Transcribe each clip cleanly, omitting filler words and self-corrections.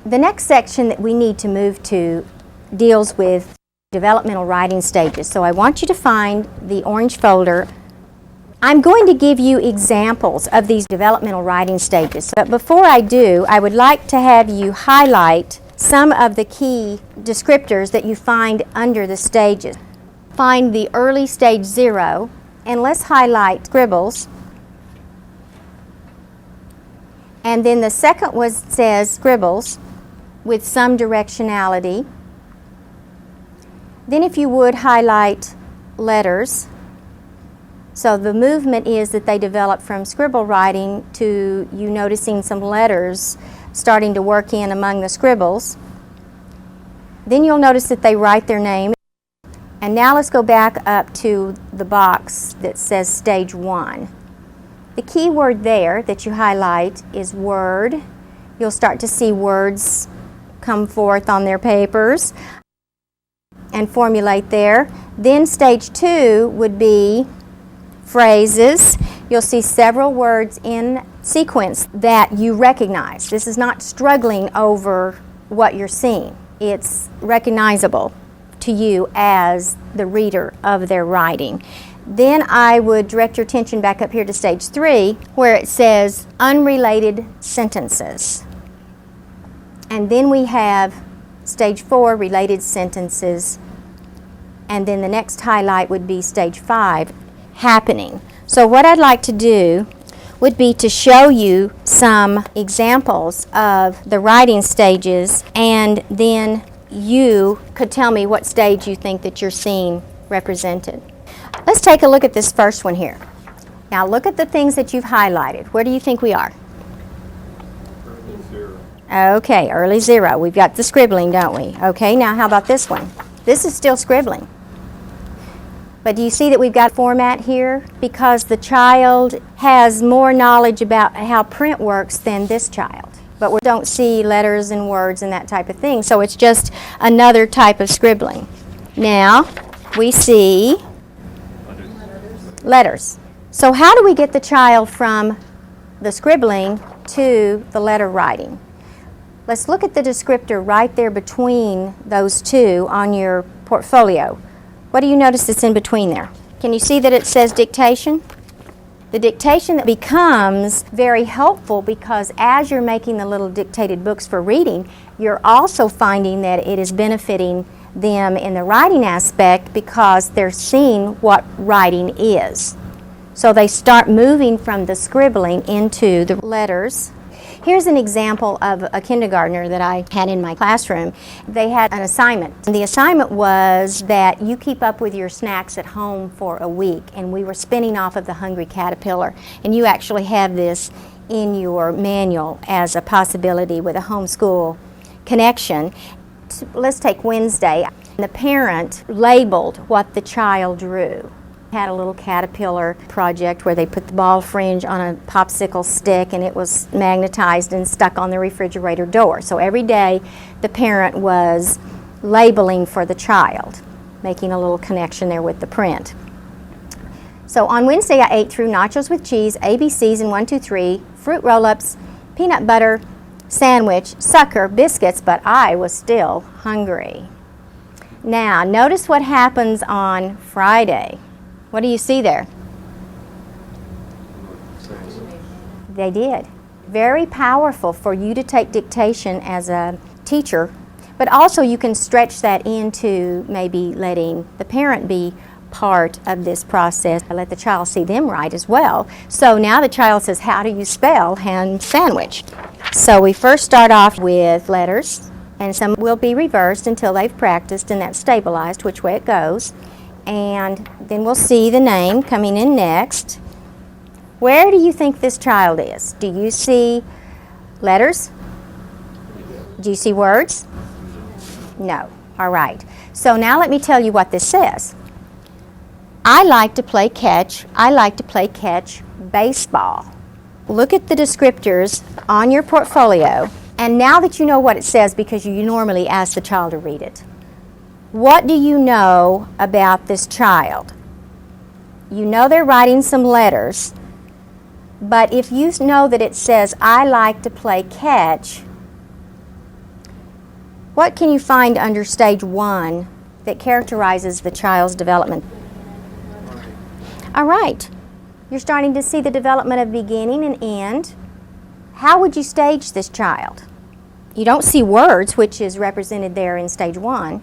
The next section that we need to move to deals with developmental writing stages. So I want you to find the orange folder. I'm going to give you examples of these developmental writing stages. But before I do, I would like to have you highlight some of the key descriptors that you find under the stages. Find the early stage 0, and let's highlight scribbles. And then the second one says scribbles with some directionality. Then if you would highlight letters. So the movement is that they develop from scribble writing to you noticing some letters starting to work in among the scribbles. Then you'll notice that they write their name. And now let's go back up to the box that says stage 1. The key word there that you highlight is word. You'll start to see words come forth on their papers and formulate there. Then stage 2 would be phrases. You'll see several words in sequence that you recognize. This is not struggling over what you're seeing. It's recognizable to you as the reader of their writing. Then I would direct your attention back up here to stage 3, where it says unrelated sentences. And then we have stage 4, related sentences. And then the next highlight would be stage 5, happening. So what I'd like to do would be to show you some examples of the writing stages, and then you could tell me what stage you think that you're seeing represented. Let's take a look at this first one here. Now look at the things that you've highlighted. Where do you think we are? Early 0. Okay, early 0. We've got the scribbling, don't we? Okay, now how about this one? This is still scribbling. But do you see that we've got format here? Because the child has more knowledge about how print works than this child. But we don't see letters and words and that type of thing. So it's just another type of scribbling. Now we see letters. So how do we get the child from the scribbling to the letter writing? Let's look at the descriptor right there between those two on your portfolio. What do you notice that's in between there? Can you see that it says dictation? The dictation that becomes very helpful because as you're making the little dictated books for reading, you're also finding that it is benefiting them in the writing aspect because they're seeing what writing is. So they start moving from the scribbling into the letters. Here's an example of a kindergartner that I had in my classroom. They had an assignment. And the assignment was that you keep up with your snacks at home for a week. And we were spinning off of the Hungry Caterpillar. And you actually have this in your manual as a possibility with a homeschool connection. Let's take Wednesday. The parent labeled what the child drew. Had a little caterpillar project where they put the ball fringe on a popsicle stick and it was magnetized and stuck on the refrigerator door. So every day the parent was labeling for the child, making a little connection there with the print. So on Wednesday I ate through nachos with cheese, ABCs and 1, 2, 3, fruit roll-ups, peanut butter, sandwich, sucker, biscuits, but I was still hungry. Now notice what happens on Friday. What do you see there? They did. Very powerful for you to take dictation as a teacher, but also you can stretch that into maybe letting the parent be part of this process. Let the child see them write as well. So now the child says, how do you spell ham sandwich? So we first start off with letters, and some will be reversed until they've practiced and that's stabilized which way it goes. And then we'll see the name coming in next. Where do you think this child is? Do you see letters? Do you see words? No. All right. So now let me tell you what this says. I like to play catch. I like to play catch baseball. Look at the descriptors on your portfolio. And now that you know what it says, because you normally ask the child to read it, what do you know about this child? You know they're writing some letters, but if you know that it says, I like to play catch, What can you find under stage 1 that characterizes the child's development? All right. You're starting to see the development of beginning and end. How would you stage this child? You don't see words, which is represented there in stage 1.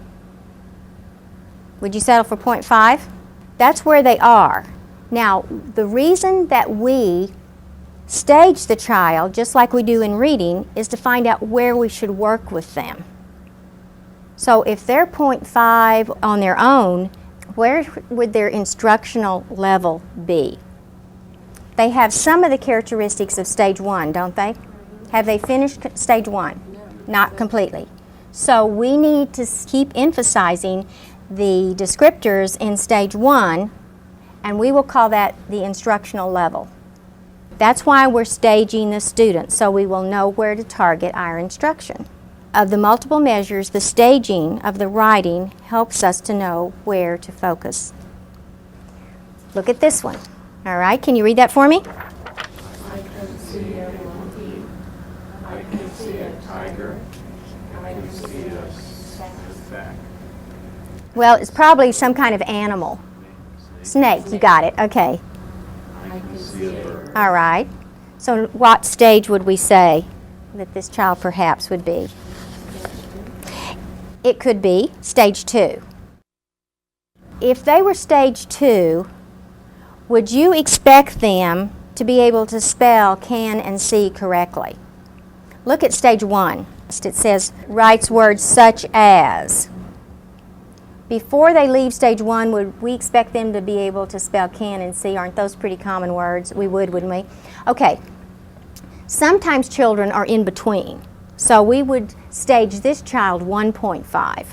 Would you settle for 0.5? That's where they are. Now, the reason that we stage the child, just like we do in reading, is to find out where we should work with them. So if they're 0.5 on their own, where would their instructional level be? They have some of the characteristics of stage 1, don't they? Have they finished stage 1? Not completely. So we need to keep emphasizing the descriptors in stage 1, and we will call that the instructional level. That's why we're staging the students, so we will know where to target our instruction. Of the multiple measures, the staging of the writing helps us to know where to focus. Look at this one. All right, can you read that for me? I can see a monkey. I can see a tiger. I can see a Stack. Well, it's probably some kind of animal. Snake, you got it. Okay. I can see a bird. All right. So what stage would we say that this child perhaps would be? It could be stage 2. If they were stage 2, would you expect them to be able to spell can and see correctly? Look at stage 1. It says, writes words such as. Before they leave stage 1, would we expect them to be able to spell can and see? Aren't those pretty common words? We would, wouldn't we? Okay. Sometimes children are in between. So we would stage this child 1.5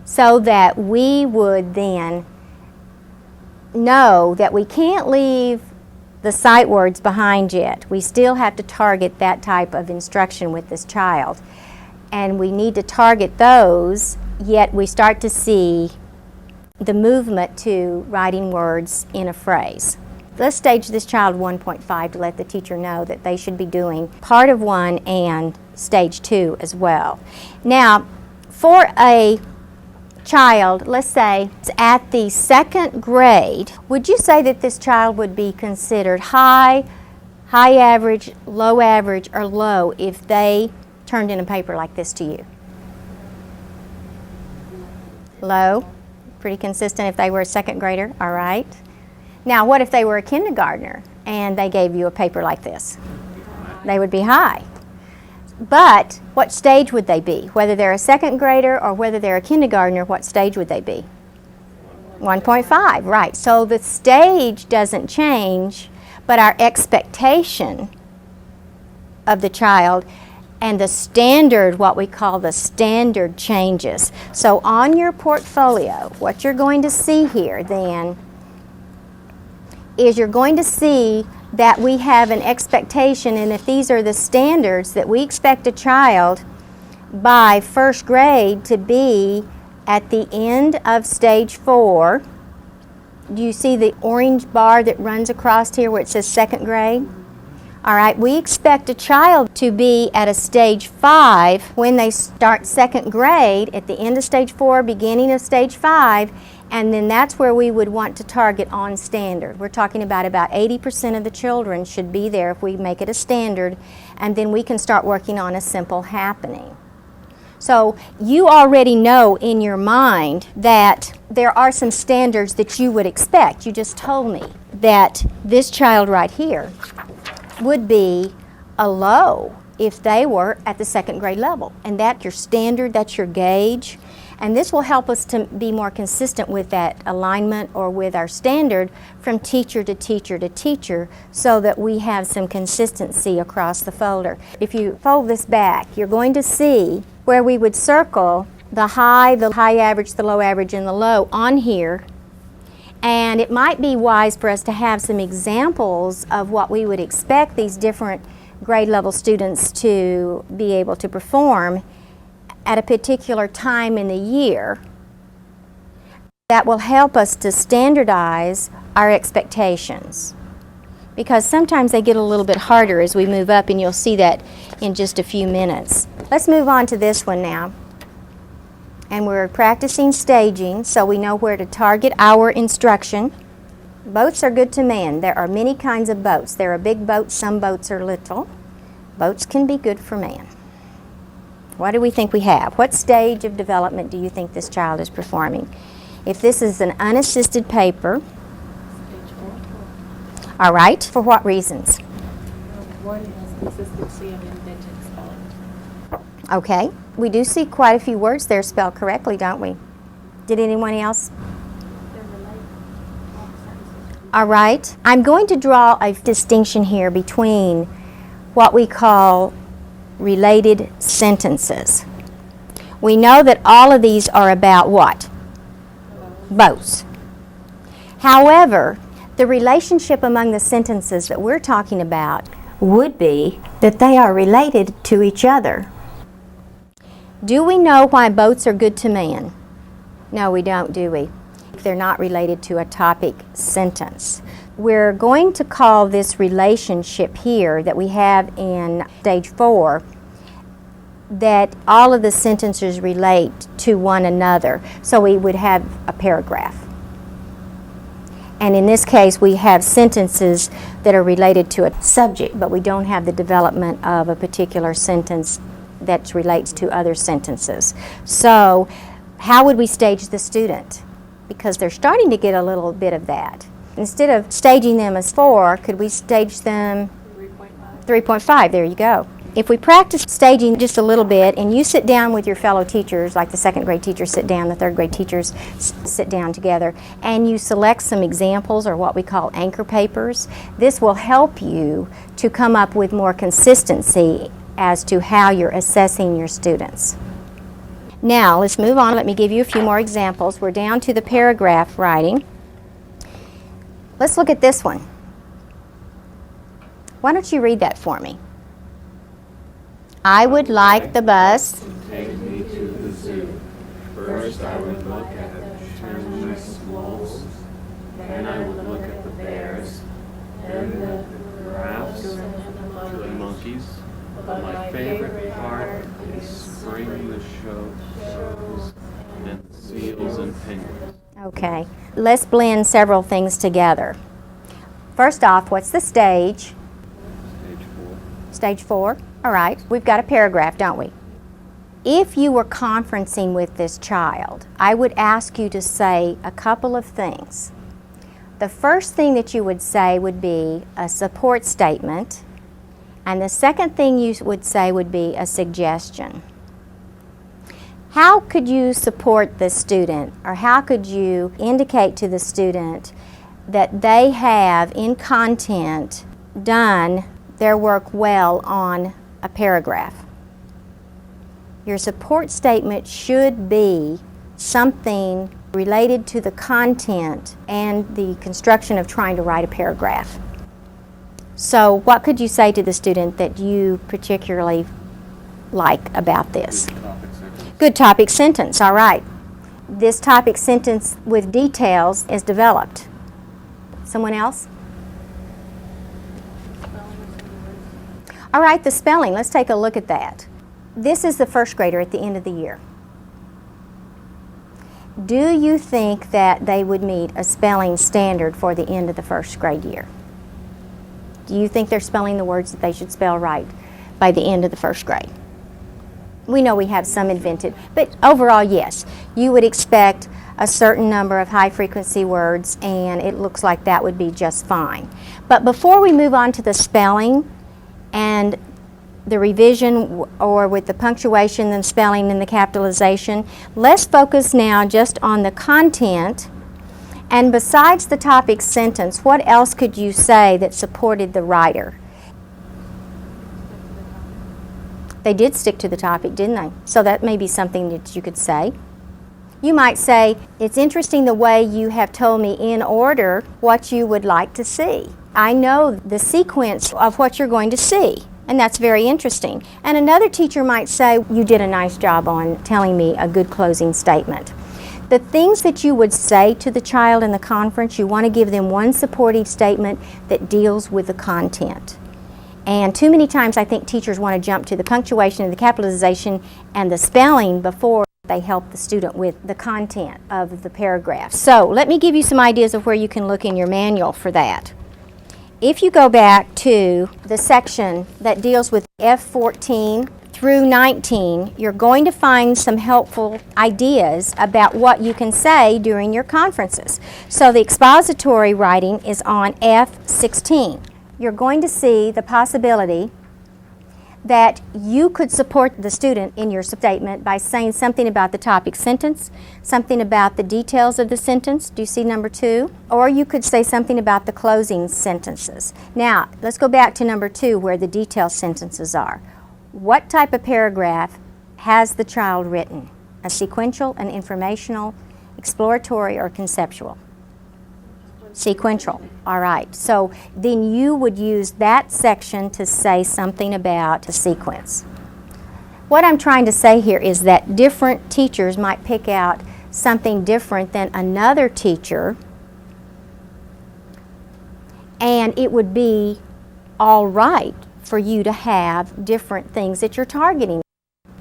so that we would then know that we can't leave the sight words behind yet. We still have to target that type of instruction with this child. And we need to target those, yet we start to see the movement to writing words in a phrase. Let's stage this child 1.5 to let the teacher know that they should be doing part of 1 and stage 2 as well. Now, for a child, let's say, at the 2nd grade, would you say that this child would be considered high, high average, low average, or low if they turned in a paper like this to you? Low? Pretty consistent if they were a 2nd grader, all right. Now, what if they were a kindergartner and they gave you a paper like this? They would be high. But what stage would they be? Whether they're a 2nd grader or whether they're a kindergartner, what stage would they be? 1.5, right. So the stage doesn't change, but our expectation of the child and the standard, what we call the standard, changes. So on your portfolio, what you're going to see here then is you're going to see that we have an expectation, and if these are the standards, that we expect a child by 1st grade to be at the end of stage 4. Do you see the orange bar that runs across here where it says 2nd grade? All right, we expect a child to be at a stage 5 when they start 2nd grade, at the end of stage 4, beginning of stage 5, and then that's where we would want to target on standard. We're talking about 80% of the children should be there if we make it a standard, and then we can start working on a simple happening. So you already know in your mind that there are some standards that you would expect. You just told me that this child right here would be a low if they were at the 2nd grade level. And that's your standard, that's your gauge. And this will help us to be more consistent with that alignment or with our standard from teacher to teacher to teacher so that we have some consistency across the folder. If you fold this back, you're going to see where we would circle the high average, the low average, and the low on here. And it might be wise for us to have some examples of what we would expect these different grade level students to be able to perform at a particular time in the year. That will help us to standardize our expectations. because sometimes they get a little bit harder as we move up, and you'll see that in just a few minutes. Let's move on to this one now. And we're practicing staging, so we know where to target our instruction. Boats are good to man. There are many kinds of boats. There are big boats, some boats are little. Boats can be good for man. What do we think we have? What stage of development do you think this child is performing? If this is an unassisted paper, all right, for what reasons? One has consistency of indented spelling. Okay, we do see quite a few words there spelled correctly, don't we? Did anyone else? All right, I'm going to draw a distinction here between what we call related sentences. We know that all of these are about what? Boats. However, the relationship among the sentences that we're talking about would be that they are related to each other. Do we know why boats are good to man? No, we don't, do we? They're not related to a topic sentence. We're going to call this relationship here that we have in stage 4 that all of the sentences relate to one another. So we would have a paragraph. And in this case, we have sentences that are related to a subject, but we don't have the development of a particular sentence that relates to other sentences. So how would we stage the student? Because they're starting to get a little bit of that. Instead of staging them as 4, could we stage them 3.5? There you go. If we practice staging just a little bit, and you sit down with your fellow teachers, like the 2nd grade teachers sit down, the 3rd grade teachers sit down together, and you select some examples or what we call anchor papers, this will help you to come up with more consistency as to how you're assessing your students. Now, let's move on. Let me give you a few more examples. We're down to the paragraph writing. Let's look at this one. Why don't you read that for me? I would like the bus. Take me to the zoo. First I would look at the Chinese wolves, then I would look at the bears, then the giraffes, the monkeys. But my favorite part is spring the shows and the seals and penguins. Okay, let's blend several things together. First off, what's the stage? Stage 4. Stage 4. All right, we've got a paragraph, don't we? If you were conferencing with this child, I would ask you to say a couple of things. The first thing that you would say would be a support statement, and the second thing you would say would be a suggestion. How could you support the student, or how could you indicate to the student that they have in content done their work well on a paragraph? Your support statement should be something related to the content and the construction of trying to write a paragraph. So what could you say to the student that you particularly like about this? Good topic sentence, all right. This topic sentence with details is developed. Someone else? All right, the spelling, let's take a look at that. This is the 1st grader at the end of the year. Do you think that they would meet a spelling standard for the end of the 1st grade year? Do you think they're spelling the words that they should spell right by the end of the 1st grade? We know we have some invented, but overall, yes. You would expect a certain number of high-frequency words, and it looks like that would be just fine. But before we move on to the spelling and the revision, or with the punctuation and spelling and the capitalization, let's focus now just on the content. And besides the topic sentence, what else could you say that supported the writer? They did stick to the topic, didn't they? So that may be something that you could say. You might say, it's interesting the way you have told me in order what you would like to see. I know the sequence of what you're going to see, and that's very interesting. And another teacher might say, you did a nice job on telling me a good closing statement. The things that you would say to the child in the conference, you want to give them one supportive statement that deals with the content. And too many times I think teachers want to jump to the punctuation and the capitalization and the spelling before they help the student with the content of the paragraph. So let me give you some ideas of where you can look in your manual for that. If you go back to the section that deals with F14 through 19, you're going to find some helpful ideas about what you can say during your conferences. So the expository writing is on F16. You're going to see the possibility that you could support the student in your statement by saying something about the topic sentence, something about the details of the sentence. Do you see number 2? Or you could say something about the closing sentences. Now, let's go back to number 2 where the detail sentences are. What type of paragraph has the child written? A sequential, an informational, exploratory, or conceptual? Sequential. All right. So then you would use that section to say something about a sequence. What I'm trying to say here is that different teachers might pick out something different than another teacher, and it would be all right for you to have different things that you're targeting.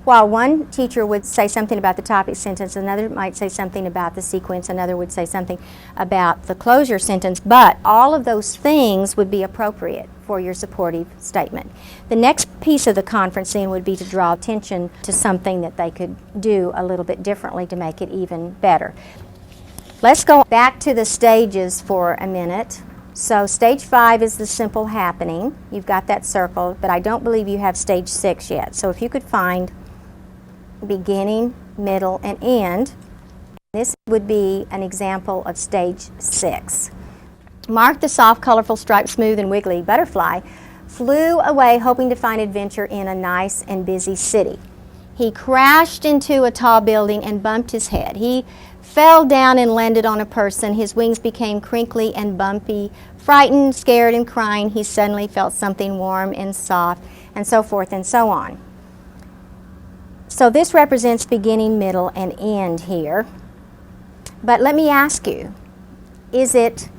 While one teacher would say something about the topic sentence, another might say something about the sequence, another would say something about the closure sentence, but all of those things would be appropriate for your supportive statement. The next piece of the conference then would be to draw attention to something that they could do a little bit differently to make it even better. Let's go back to the stages for a minute. So stage 5 is the simple happening. You've got that circled, but I don't believe you have stage 6 yet. So if you could find beginning, middle, and end. This would be an example of stage 6. Mark, the soft, colorful, striped, smooth, and wiggly butterfly, flew away hoping to find adventure in a nice and busy city. He crashed into a tall building and bumped his head. He fell down and landed on a person. His wings became crinkly and bumpy. Frightened, scared, and crying, he suddenly felt something warm and soft, and so forth and so on. So this represents beginning, middle, and end here. But let me ask you, is it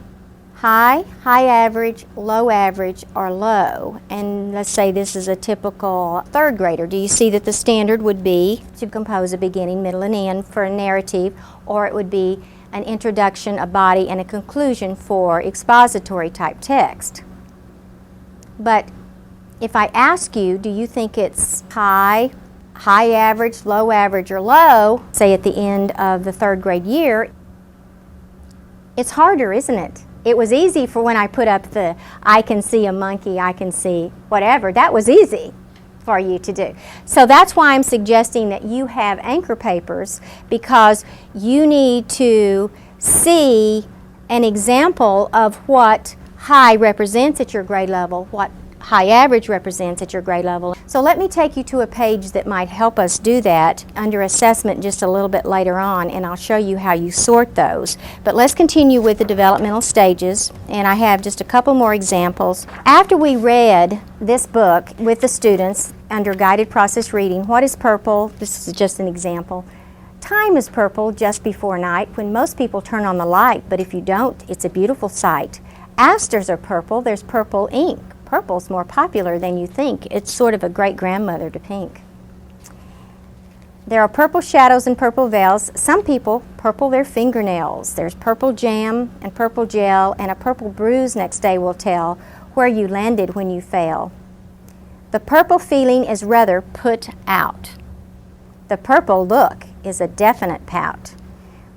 high, high average, low average, or low? And let's say this is a typical third grader. Do you see that the standard would be to compose a beginning, middle, and end for a narrative, or it would be an introduction, a body, and a conclusion for expository type text? But if I ask you, do you think it's high average, low average, or low, say at the end of the third grade year, it's harder, isn't it? It was easy for when I put up the I can see a monkey, I can see whatever. That was easy for you to do. So that's why I'm suggesting that you have anchor papers, because you need to see an example of what high represents at your grade level, what high average represents at your grade level. So let me take you to a page that might help us do that under assessment just a little bit later on, and I'll show you how you sort those. But let's continue with the developmental stages, and I have just a couple more examples. After we read this book with the students under guided process reading, what is purple? This is just an example. Time is purple just before night when most people turn on the light, but if you don't, it's a beautiful sight. Asters are purple. There's purple ink. Purple's more popular than you think. It's sort of a great-grandmother to pink. There are purple shadows and purple veils. Some people purple their fingernails. There's purple jam and purple gel, and a purple bruise next day will tell where you landed when you fell. The purple feeling is rather put out. The purple look is a definite pout.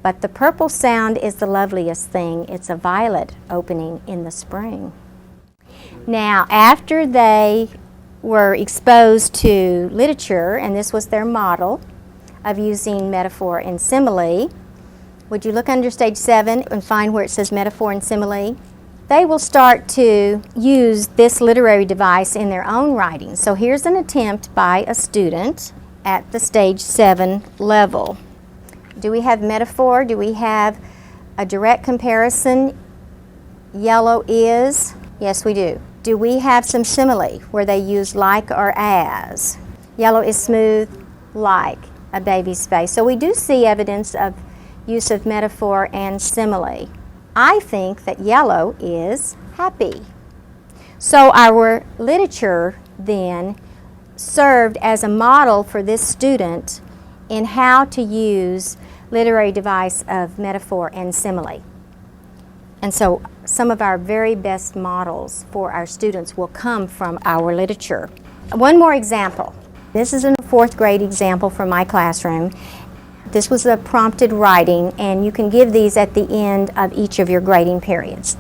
But the purple sound is the loveliest thing. It's a violet opening in the spring. Now, after they were exposed to literature, and this was their model of using metaphor and simile, would you look under stage 7 and find where it says metaphor and simile? They will start to use this literary device in their own writing. So here's an attempt by a student at the stage 7 level. Do we have metaphor? Do we have a direct comparison? Yellow is? Yes, we do. Do we have some simile where they use like or as? Yellow is smooth, like a baby's face. So we do see evidence of use of metaphor and simile. I think that yellow is happy. So our literature then served as a model for this student in how to use literary device of metaphor and simile. And so some of our very best models for our students will come from our literature. One more example. This is a 4th grade example from my classroom. This was a prompted writing, and you can give these at the end of each of your grading periods.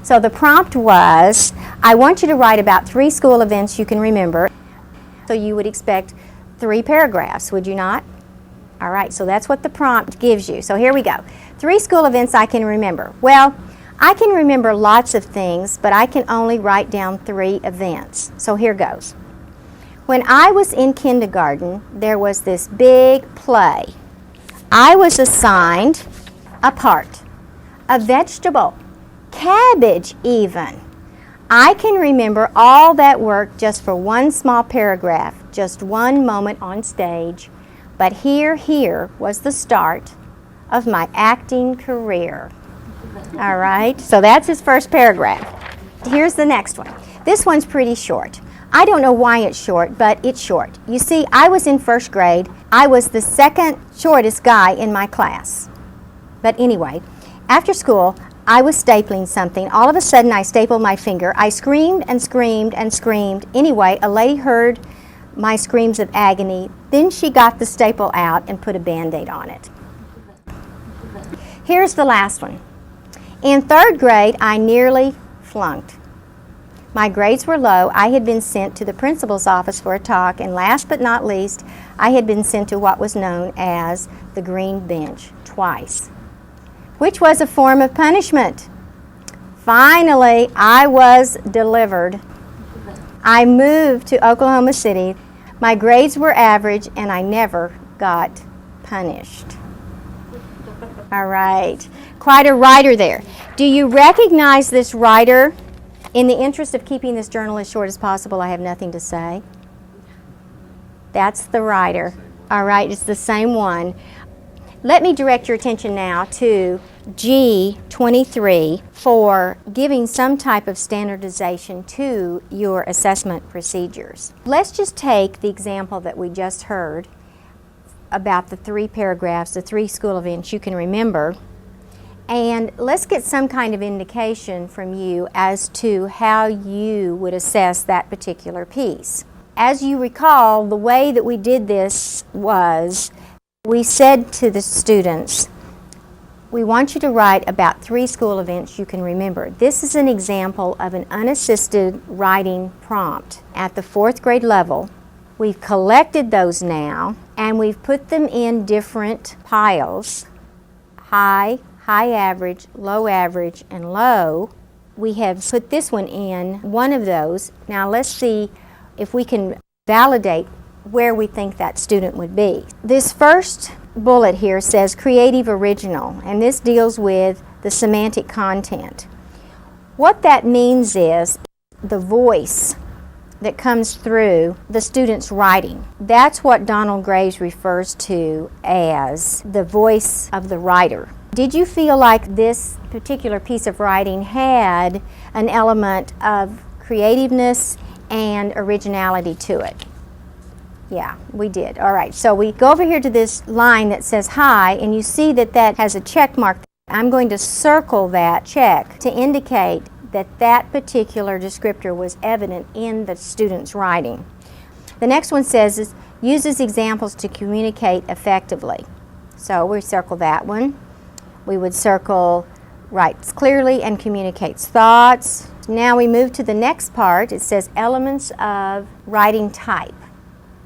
So the prompt was, I want you to write about 3 school events you can remember. So you would expect 3 paragraphs, would you not? All right, so that's what the prompt gives you. So here we go. 3 school events I can remember. Well, I can remember lots of things, but I can only write down 3 events. So here goes. When I was in kindergarten, there was this big play. I was assigned a part, a vegetable, cabbage even. I can remember all that work just for one small paragraph, just one moment on stage. But here was the start of my acting career. All right, so that's his first paragraph. Here's the next one. This one's pretty short. I don't know why it's short, but it's short. You see, I was in 1st grade. I was the 2nd shortest guy in my class. But anyway, after school, I was stapling something. All of a sudden, I stapled my finger. I screamed and screamed and screamed. Anyway, a lady heard my screams of agony. Then she got the staple out and put a Band-Aid on it. Here's the last one. In 3rd grade, I nearly flunked. My grades were low. I had been sent to the principal's office for a talk, and last but not least, I had been sent to what was known as the green bench twice, which was a form of punishment. Finally, I was delivered. I moved to Oklahoma City. My grades were average, and I never got punished. All right, quite a writer there. Do you recognize this writer? In the interest of keeping this journal as short as possible, I have nothing to say. That's the writer. All right, it's the same one. Let me direct your attention now to G23 for giving some type of standardization to your assessment procedures. Let's just take the example that we just heard about the 3 paragraphs, the 3 school events you can remember. And let's get some kind of indication from you as to how you would assess that particular piece. As you recall, the way that we did this was we said to the students, we want you to write about 3 school events you can remember. This is an example of an unassisted writing prompt. At the 4th grade level, we've collected those now, and we've put them in different piles, high average, low average, and low. We have put this one in one of those. Now let's see if we can validate where we think that student would be. This first bullet here says creative original, and this deals with the semantic content. What that means is the voice that comes through the student's writing. That's what Donald Graves refers to as the voice of the writer. Did you feel like this particular piece of writing had an element of creativeness and originality to it? Yeah, we did. All right, so we go over here to this line that says hi, and you see that that has a check mark. I'm going to circle that check to indicate that that particular descriptor was evident in the student's writing. The next one says uses examples to communicate effectively. So we circle that one. We would circle writes clearly and communicates thoughts. Now we move to the next part. It says elements of writing type.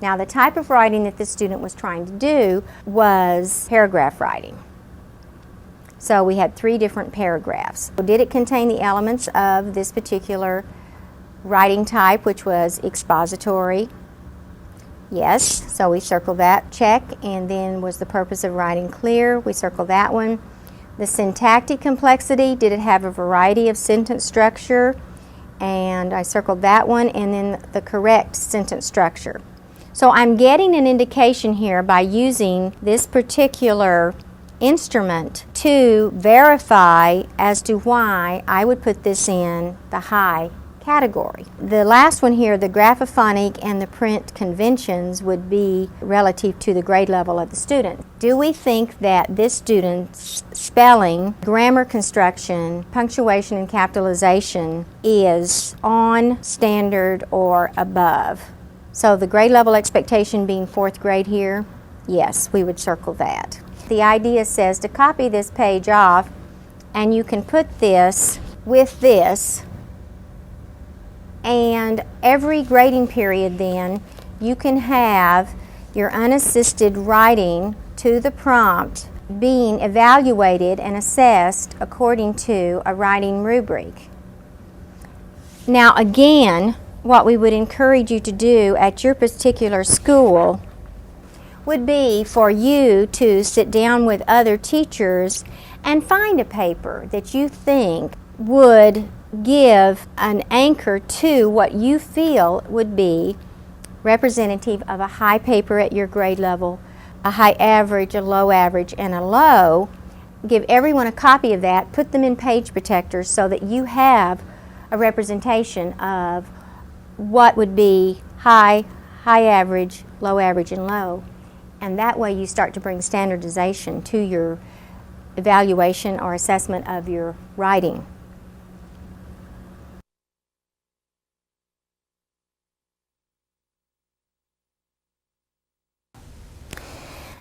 Now the type of writing that this student was trying to do was paragraph writing. So we had 3 different paragraphs. Did it contain the elements of this particular writing type, which was expository? Yes, so we circle that check. And then was the purpose of writing clear? We circle that one. The syntactic complexity, did it have a variety of sentence structure? And I circled that one, and then the correct sentence structure. So I'm getting an indication here by using this particular instrument to verify as to why I would put this in the high category. The last one here, the graphophonic and the print conventions, would be relative to the grade level of the student. Do we think that this student's spelling, grammar construction, punctuation and capitalization is on standard or above? So the grade level expectation being 4th grade here, yes, we would circle that. The idea says to copy this page off, and you can put this with this, and every grading period then you can have your unassisted writing to the prompt being evaluated and assessed according to a writing rubric. Now again, what we would encourage you to do at your particular school would be for you to sit down with other teachers and find a paper that you think would give an anchor to what you feel would be representative of a high paper at your grade level, a high average, a low average, and a low. Give everyone a copy of that, put them in page protectors so that you have a representation of what would be high, high average, low average, and low. And that way you start to bring standardization to your evaluation or assessment of your writing.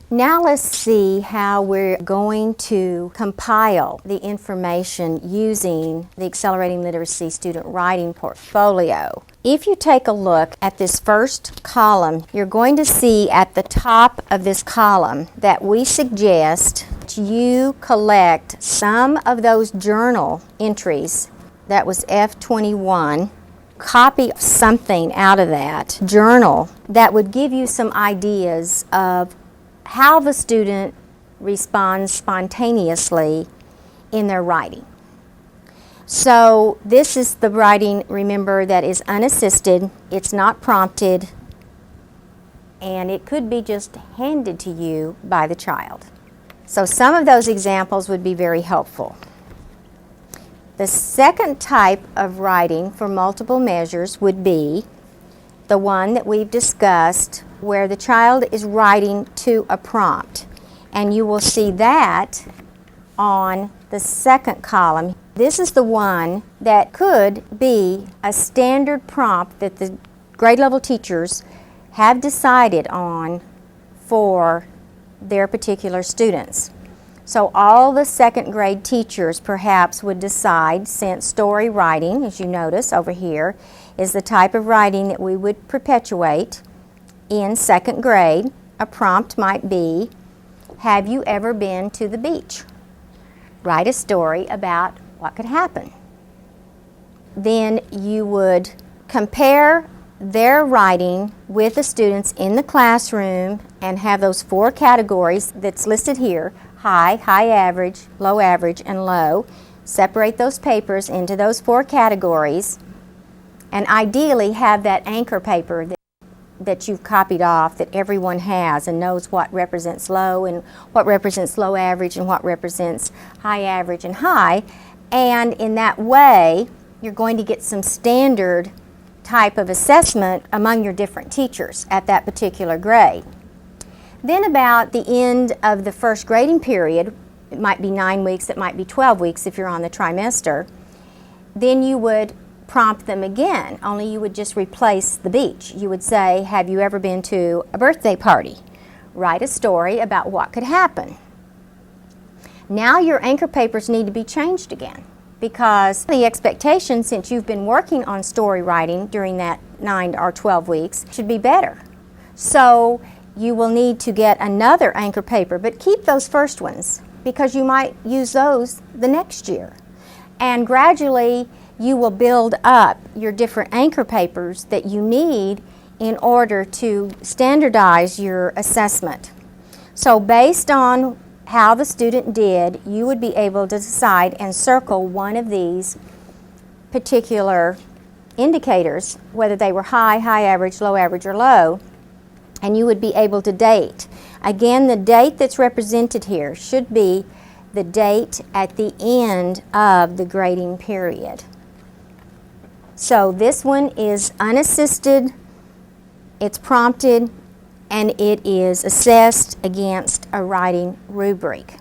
Now let's see how we're going to compile the information using the Accelerating Literacy Student Writing Portfolio. If you take a look at this first column, you're going to see at the top of this column that we suggest you collect some of those journal entries. That was F21. Copy something out of that journal that would give you some ideas of how the student responds spontaneously in their writing. So this is the writing, remember, that is unassisted, it's not prompted, and it could be just handed to you by the child. So some of those examples would be very helpful. The second type of writing for multiple measures would be the one that we've discussed where the child is writing to a prompt. And you will see that on the second column. This is the one that could be a standard prompt that the grade level teachers have decided on for their particular students. So all the second grade teachers perhaps would decide, since story writing, as you notice over here, is the type of writing that we would perpetuate in second grade. A prompt might be, have you ever been to the beach? Write a story about what could happen. Then you would compare their writing with the students in the classroom and have those 4 categories that's listed here: high, high average, low average, and low. Separate those papers into those 4 categories, and ideally have that anchor paper that you've copied off that everyone has and knows what represents low and what represents low average and what represents high average and high. And in that way, you're going to get some standard type of assessment among your different teachers at that particular grade. Then about the end of the first grading period, it might be 9 weeks, it might be 12 weeks if you're on the trimester, then you would prompt them again, only you would just replace the beach. You would say, have you ever been to a birthday party? Write a story about what could happen. Now your anchor papers need to be changed again, because the expectation, since you've been working on story writing during that 9 or 12 weeks, should be better. So you will need to get another anchor paper, but keep those first ones because you might use those the next year. And gradually you will build up your different anchor papers that you need in order to standardize your assessment. So based on how the student did, you would be able to decide and circle one of these particular indicators, whether they were high, high average, low average, or low, and you would be able to date Again, the date that's represented here should be the date at the end of the grading period. So this one is unassisted, it's prompted, and it is assessed against a writing rubric.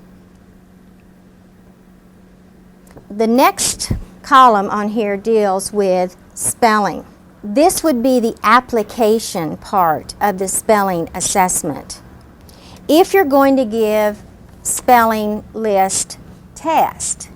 The next column on here deals with spelling. This would be the application part of the spelling assessment. If you're going to give spelling list test,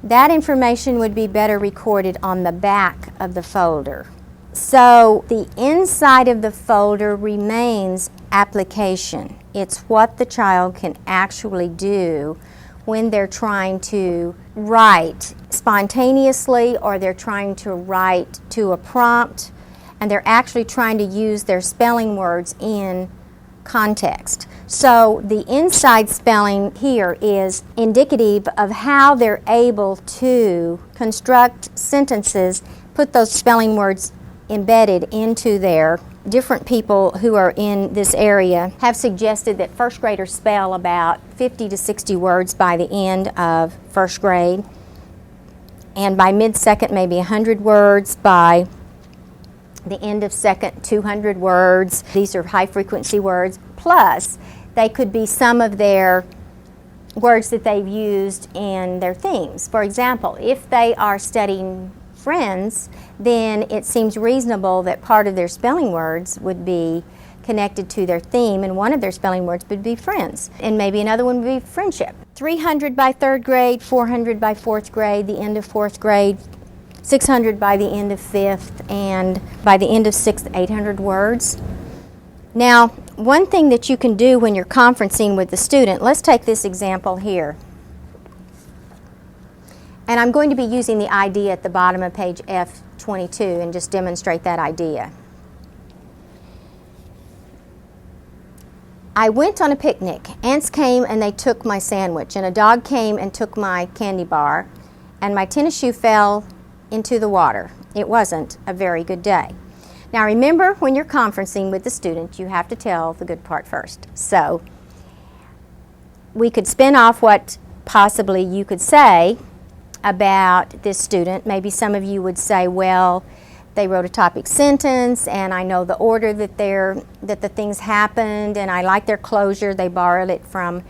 that information would be better recorded on the back of the folder. So the inside of the folder remains application. It's what the child can actually do when they're trying to write spontaneously or they're trying to write to a prompt and they're actually trying to use their spelling words in context. So the inside spelling here is indicative of how they're able to construct sentences, put those spelling words embedded into there. Different people who are in this area have suggested that first graders spell about 50 to 60 words by the end of first grade, and by mid-second maybe 100 words, by the end of second 200 words. These are high frequency words, plus they could be some of their words that they've used in their themes. For example, if they are studying Friends, then it seems reasonable that part of their spelling words would be connected to their theme, and one of their spelling words would be friends, and maybe another one would be friendship. 300 by third grade, 400 by fourth grade, the end of fourth grade, 600 by the end of fifth, and by the end of sixth, 800 words. Now, one thing that you can do when you're conferencing with the student, let's take this example here. And I'm going to be using the idea at the bottom of page F22 and just demonstrate that idea. I went on a picnic. Ants came and they took my sandwich, and a dog came and took my candy bar, and my tennis shoe fell into the water. It wasn't a very good day. Now remember, when you're conferencing with the student, you have to tell the good part first. So we could spin off what possibly you could say about this student. Maybe some of you would say, well, they wrote a topic sentence, and I know the order that the things happened, and I like their closure. They borrowed it from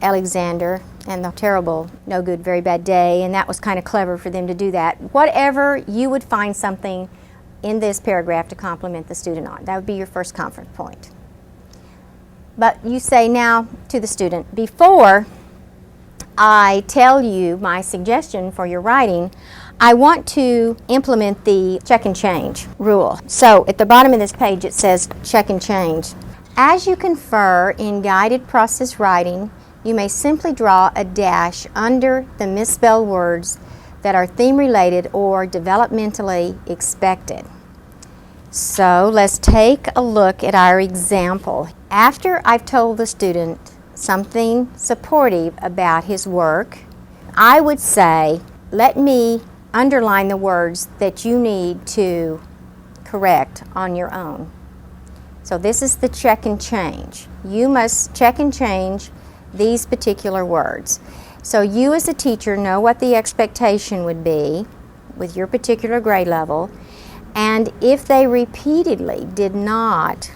Alexander and the terrible, no good, very bad day, and that was kind of clever for them to do that. Whatever, you would find something in this paragraph to compliment the student on. That would be your first conference point. But you say now to the student, before I tell you my suggestion for your writing, I want to implement the check and change rule. So at the bottom of this page it says check and change. As you confer in guided process writing, you may simply draw a dash under the misspelled words that are theme related or developmentally expected. So let's take a look at our example. After I've told the student something supportive about his work, I would say, let me underline the words that you need to correct on your own. So this is the check and change. You must check and change these particular words. So you as a teacher know what the expectation would be with your particular grade level, and if they repeatedly did not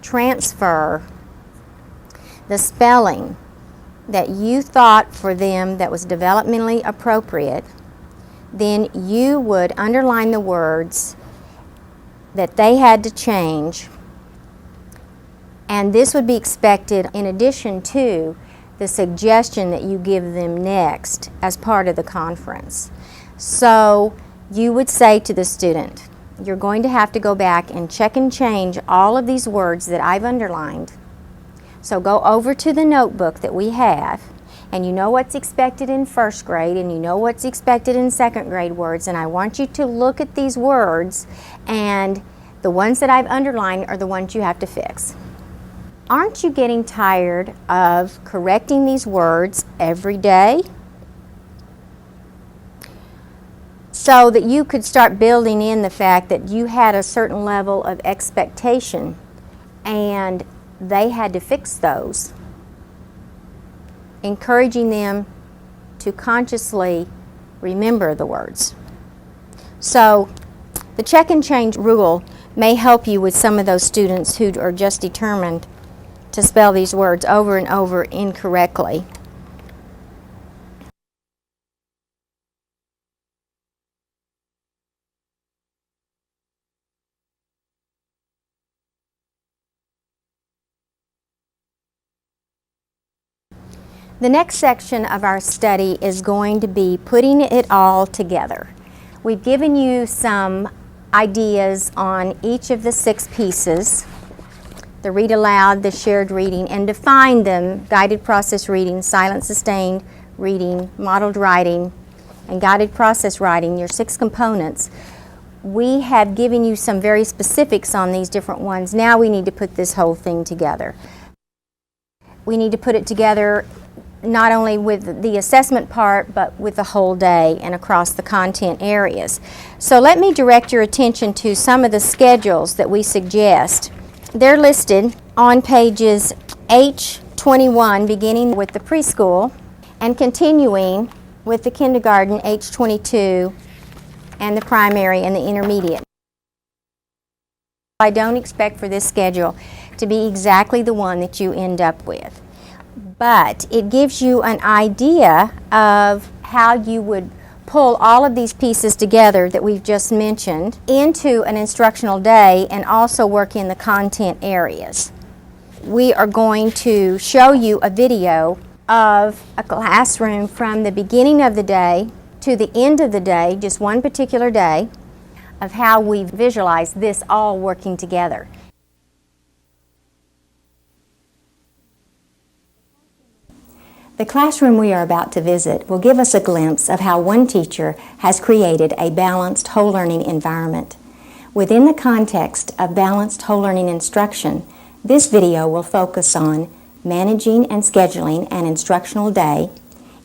transfer the spelling that you thought for them that was developmentally appropriate, then you would underline the words that they had to change, and this would be expected in addition to the suggestion that you give them next as part of the conference. So you would say to the student, you're going to have to go back and check and change all of these words that I've underlined. So go over to the notebook that we have, and you know what's expected in first grade, and you know what's expected in second grade words, and I want you to look at these words, and the ones that I've underlined are the ones you have to fix. Aren't you getting tired of correcting these words every day? So that you could start building in the fact that you had a certain level of expectation, and they had to fix those, encouraging them to consciously remember the words. So the check and change rule may help you with some of those students who are just determined to spell these words over and over incorrectly. The next section of our study is going to be putting it all together. We've given you some ideas on each of the 6 pieces, the read aloud, the shared reading, and defined them: guided process reading, silent sustained reading, modeled writing, and guided process writing, your 6 components. We have given you some very specifics on these different ones. Now we need to put this whole thing together. We need to put it together not only with the assessment part, but with the whole day and across the content areas. So let me direct your attention to some of the schedules that we suggest. They're listed on pages H21, beginning with the preschool and continuing with the kindergarten, H22, and the primary and the intermediate. I don't expect for this schedule to be exactly the one that you end up with, but it gives you an idea of how you would pull all of these pieces together that we've just mentioned into an instructional day and also work in the content areas. We are going to show you a video of a classroom from the beginning of the day to the end of the day, just one particular day, of how we visualize this all working together. The classroom we are about to visit will give us a glimpse of how one teacher has created a balanced whole learning environment. Within the context of balanced whole learning instruction, this video will focus on managing and scheduling an instructional day,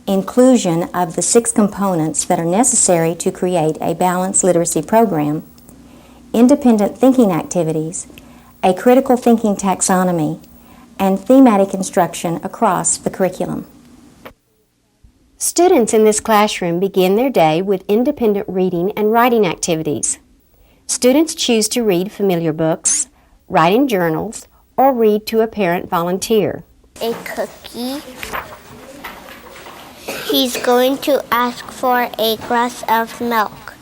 inclusion of the 6 components that are necessary to create a balanced literacy program, independent thinking activities, a critical thinking taxonomy, and thematic instruction across the curriculum. Students in this classroom begin their day with independent reading and writing activities. Students choose to read familiar books, write in journals, or read to a parent volunteer. A cookie. He's going to ask for a glass of milk.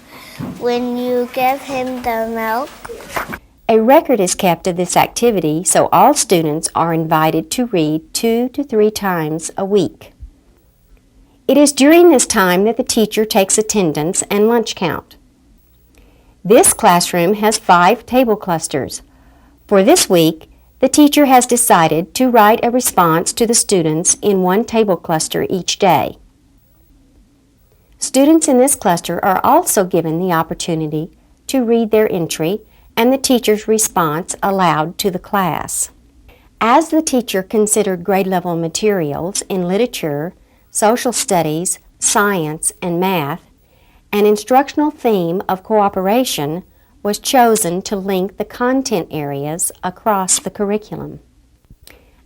When you give him the milk, A record is kept of this activity, so all students are invited to read 2 to 3 times a week. It is during this time that the teacher takes attendance and lunch count. This classroom has 5 table clusters. For this week, the teacher has decided to write a response to the students in one table cluster each day. Students in this cluster are also given the opportunity to read their entry and the teacher's response aloud to the class. As the teacher considered grade level materials in literature, social studies, science, and math, an instructional theme of cooperation was chosen to link the content areas across the curriculum.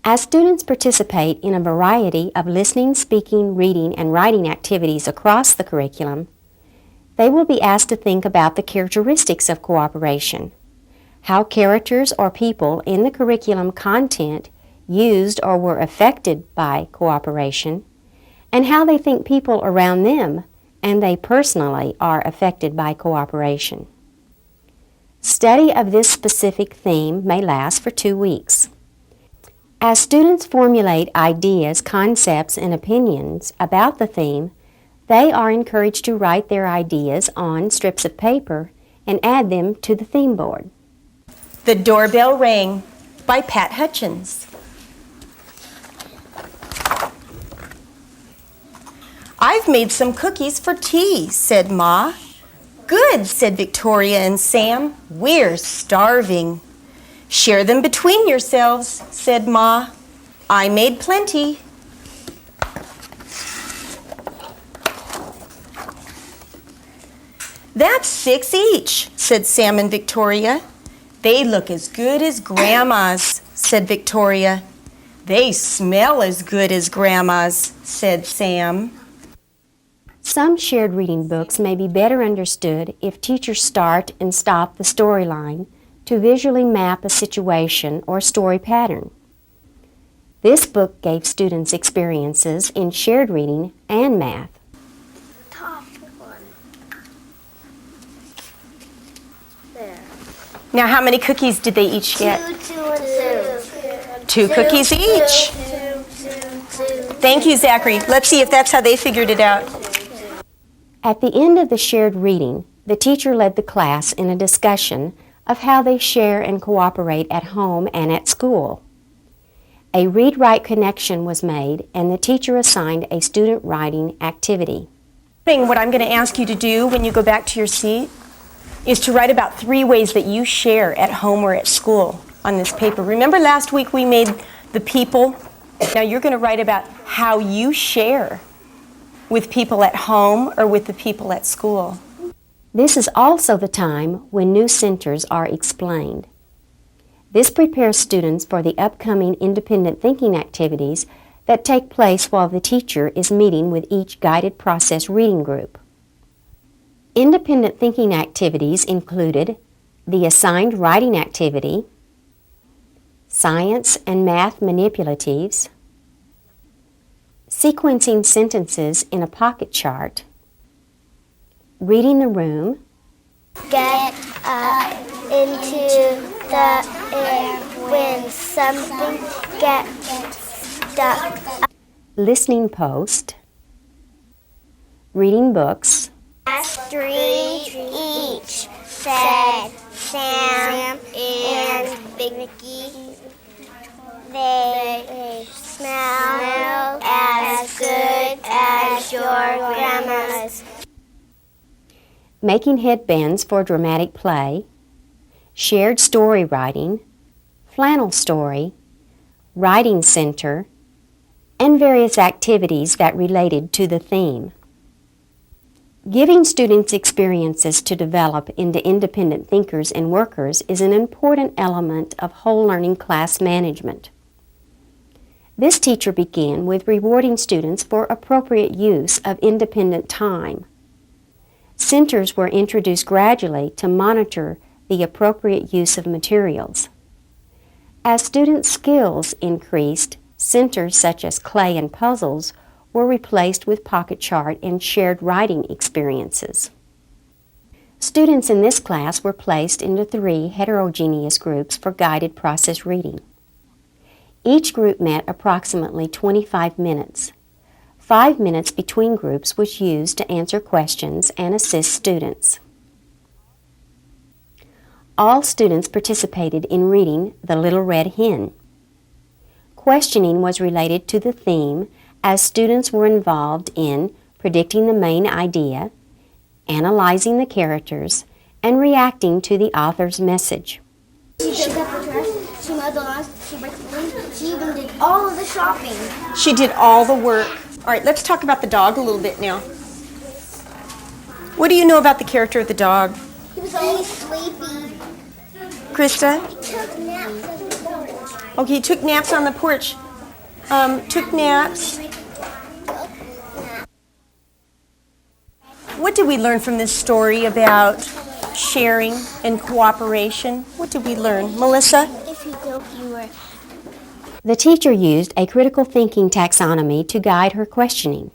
As students participate in a variety of listening, speaking, reading, and writing activities across the curriculum, they will be asked to think about the characteristics of cooperation, how characters or people in the curriculum content used or were affected by cooperation, and how they think people around them and they personally are affected by cooperation. Study of this specific theme may last for 2 weeks. As students formulate ideas, concepts, and opinions about the theme, they are encouraged to write their ideas on strips of paper and add them to the theme board. The Doorbell Rang by Pat Hutchins. I've made some cookies for tea, said Ma. Good, said Victoria and Sam. We're starving. Share them between yourselves, said Ma. I made plenty. That's 6 each, said Sam and Victoria. They look as good as Grandma's, said Victoria. They smell as good as Grandma's, said Sam. Some shared reading books may be better understood if teachers start and stop the storyline to visually map a situation or story pattern. This book gave students experiences in shared reading and math. Top one. There. Now, how many cookies did they each get? Two. 2 cookies each. Two. Thank you, Zachary. Let's see if that's how they figured it out. At the end of the shared reading, the teacher led the class in a discussion of how they share and cooperate at home and at school. A read-write connection was made, and the teacher assigned a student writing activity. What I'm going to ask you to do when you go back to your seat is to write about 3 ways that you share at home or at school on this paper. Remember last week we made the people? Now you're going to write about how you share with people at home or with the people at school. This is also the time when new centers are explained. This prepares students for the upcoming independent thinking activities that take place while the teacher is meeting with each guided process reading group. Independent thinking activities included the assigned writing activity, science and math manipulatives, sequencing sentences in a pocket chart, reading the room, Get up into the air when something gets stuck. listening post, reading books, Three each, said Sam and Vicky. They smell as good as your grandma's. making headbands for dramatic play, shared story writing, flannel story, writing center, and various activities that related to the theme. Giving students experiences to develop into independent thinkers and workers is an important element of whole learning class management. This teacher began with rewarding students for appropriate use of independent time. Centers were introduced gradually to monitor the appropriate use of materials. As students' skills increased, centers such as clay and puzzles were replaced with pocket chart and shared writing experiences. Students in this class were placed into 3 heterogeneous groups for guided process reading. Each group met approximately 25 minutes. 5 minutes between groups was used to answer questions and assist students. All students participated in reading The Little Red Hen. Questioning was related to the theme as students were involved in predicting the main idea, analyzing the characters, and reacting to the author's message. She picked up the trash, she mowed the lawns, she broke the leaves, she even did all of the shopping. She did all the work. All right, let's talk about the dog a little bit now. What do you know about the character of the dog? He was always sleepy. Krista? He took naps on the porch. Okay, he took naps on the porch. Took naps. What did we learn from this story about sharing and cooperation? What did we learn? Melissa? If you go, you were. The teacher used a critical thinking taxonomy to guide her questioning.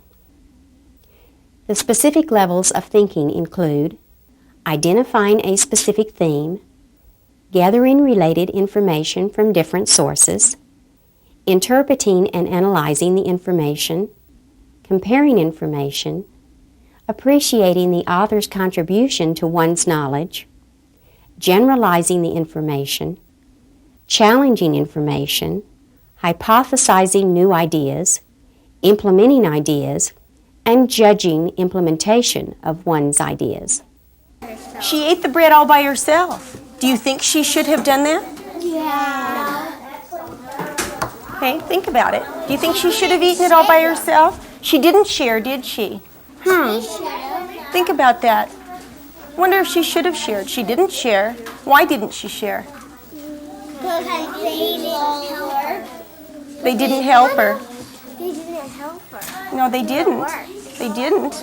The specific levels of thinking include identifying a specific theme, gathering related information from different sources, interpreting and analyzing the information, comparing information, appreciating the author's contribution to one's knowledge, generalizing the information, challenging information, hypothesizing new ideas, implementing ideas, and judging implementation of one's ideas. She ate the bread all by herself. Do you think she should have done that? Yeah. Okay, think about it. Do you think she should have eaten it all by herself? She didn't share, did she? Think about that. Wonder if she should have shared. She didn't share. Why didn't she share? Because they didn't help her. They didn't help her. They didn't help her. No, they didn't. They didn't.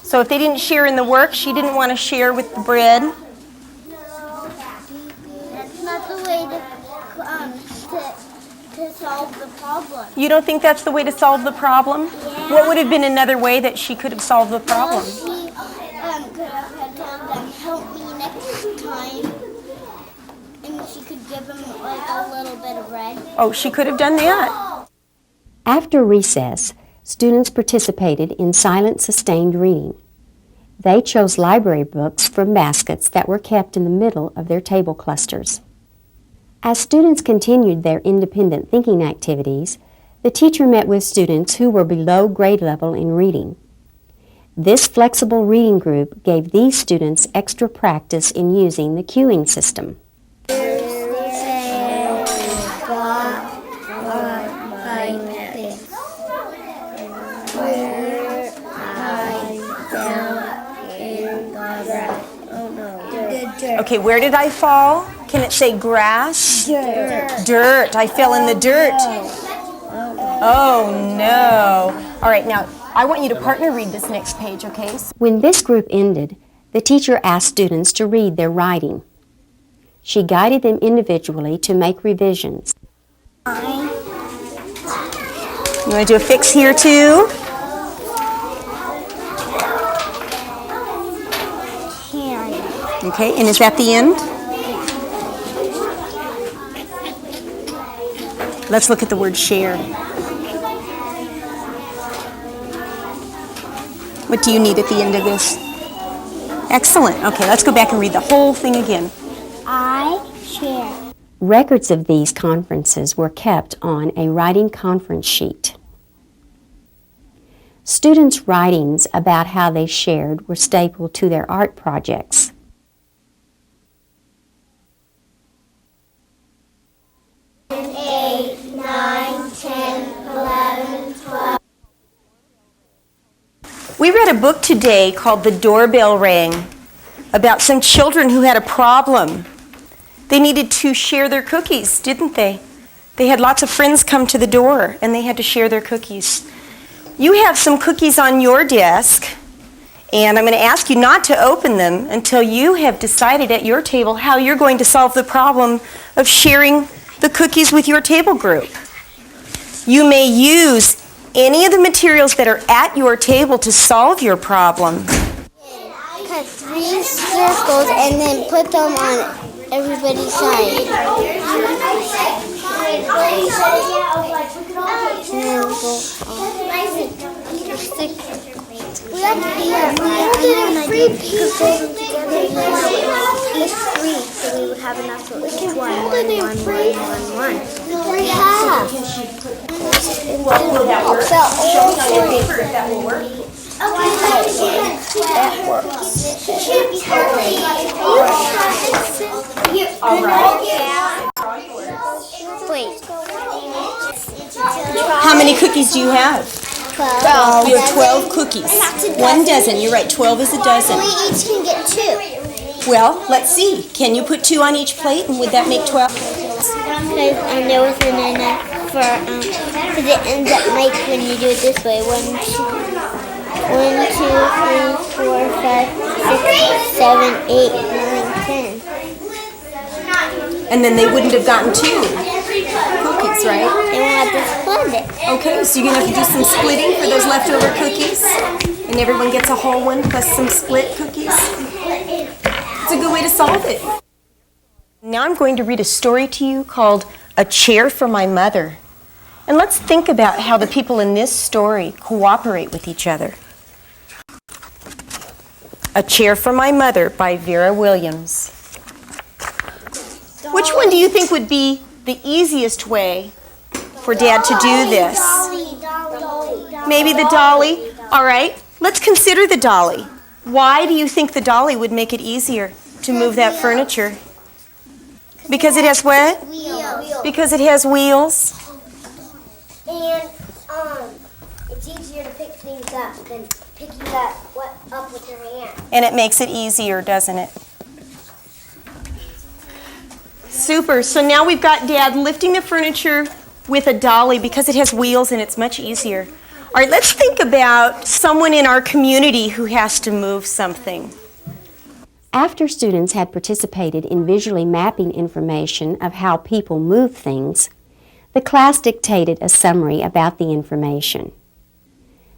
So if they didn't share in the work, she didn't want to share with the bread. That's not the way to solve the problem. You don't think that's the way to solve the problem? What would have been another way that she could have solved the problem? She could have told them, help me next time. And she could give them like a little bit of bread. Oh, she could have done that. After recess, students participated in silent sustained reading. They chose library books from baskets that were kept in the middle of their table clusters. As students continued their independent thinking activities, the teacher met with students who were below grade level in reading. This flexible reading group gave these students extra practice in using the cueing system. Okay, where did I fall? Can it say grass? Dirt. Dirt. I fell in the dirt. Oh, no. All right, now, I want you to partner read this next page, okay? When this group ended, the teacher asked students to read their writing. She guided them individually to make revisions. You want to do a fix here, too? Okay, and is that the end? Let's look at the word share. What do you need at the end of this? Excellent. Okay, let's go back and read the whole thing again. I share. Records of these conferences were kept on a writing conference sheet. Students' writings about how they shared were stapled to their art projects. We read a book today called The Doorbell Rang about some children who had a problem. They needed to share their cookies, didn't they? They had lots of friends come to the door and they had to share their cookies. You have some cookies on your desk, and I'm going to ask you not to open them until you have decided at your table how you're going to solve the problem of sharing the cookies with your table group. You may use any of the materials that are at your table to solve your problem. Cut 3 circles and then put them on everybody's side. And then go we have to free pieces together. Each 3, so we would have enough to each one. We have. Will that work? Show me on your paper if that will work. That works. All right. Wait. How many cookies do you have? 12. You have 12 cookies. 1 dozen. You're right, 12 is a dozen. We each can get 2. Well, let's see. Can you put 2 on each plate, and would that make 12? Because there wasn't enough because it ends up like when you do it this way. 1, 2, 3, 4, 5, 6, 7, 8, 9, 10. And then they wouldn't have gotten 2 cookies, right? They won't have to split it. Okay, so you're going to have to do some splitting for those leftover cookies. And everyone gets a whole one plus some split cookies. It's a good way to solve it. Now I'm going to read a story to you called A Chair for My Mother. And let's think about how the people in this story cooperate with each other. A Chair for My Mother by Vera Williams. Which one do you think would be the easiest way for Dad to do this? Dolly. Maybe the dolly? All right, let's consider the dolly. Why do you think the dolly would make it easier to move that furniture? Because it has what? Wheels. Because it has wheels. And it's easier to pick things up than picking that up with your hand. And it makes it easier, doesn't it? Super. So now we've got Dad lifting the furniture with a dolly because it has wheels and it's much easier. All right, let's think about someone in our community who has to move something. After students had participated in visually mapping information of how people move things, the class dictated a summary about the information.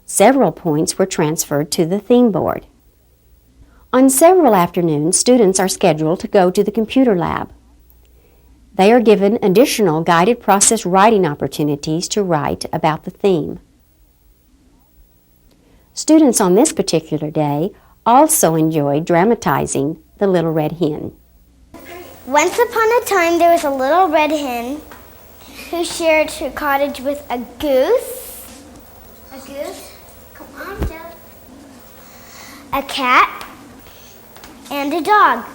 Several points were transferred to the theme board. On several afternoons, students are scheduled to go to the computer lab. They are given additional guided process writing opportunities to write about the theme. Students on this particular day also enjoyed dramatizing The Little Red Hen. Once upon a time, there was a little red hen who shared her cottage with a goose. A goose? Come on, Joe. A cat and a dog.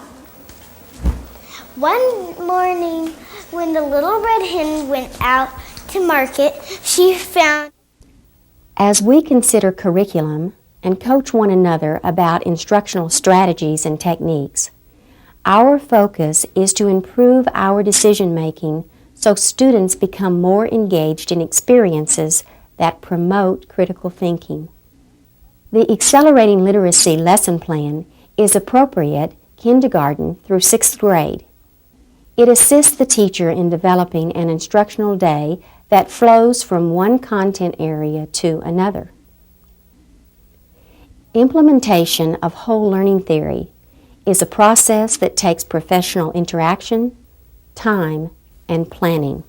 One morning, when the little red hen went out to market, she found... As we consider curriculum and coach one another about instructional strategies and techniques, our focus is to improve our decision-making so students become more engaged in experiences that promote critical thinking. The Accelerating Literacy lesson plan is appropriate kindergarten through 6th grade. It assists the teacher in developing an instructional day that flows from one content area to another. Implementation of whole learning theory is a process that takes professional interaction, time, and planning.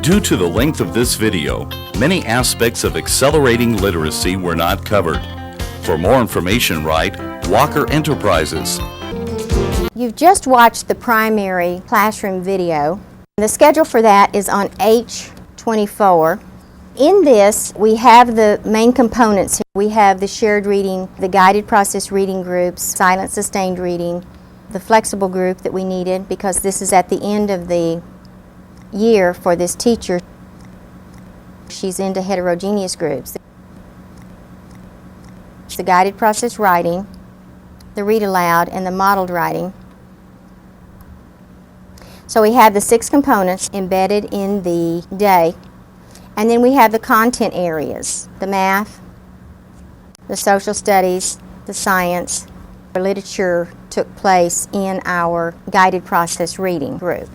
Due to the length of this video, many aspects of accelerating literacy were not covered. For more information, write Walker Enterprises. You've just watched the primary classroom video. The schedule for that is on H24. In this, we have the main components. We have the shared reading, the guided process reading groups, silent sustained reading, the flexible group that we needed because this is at the end of the year for this teacher. She's into heterogeneous groups. The guided process writing, the read aloud, and the modeled writing. So we have the 6 components embedded in the day. And then we have the content areas, the math, the social studies, the science. The literature took place in our guided process reading group.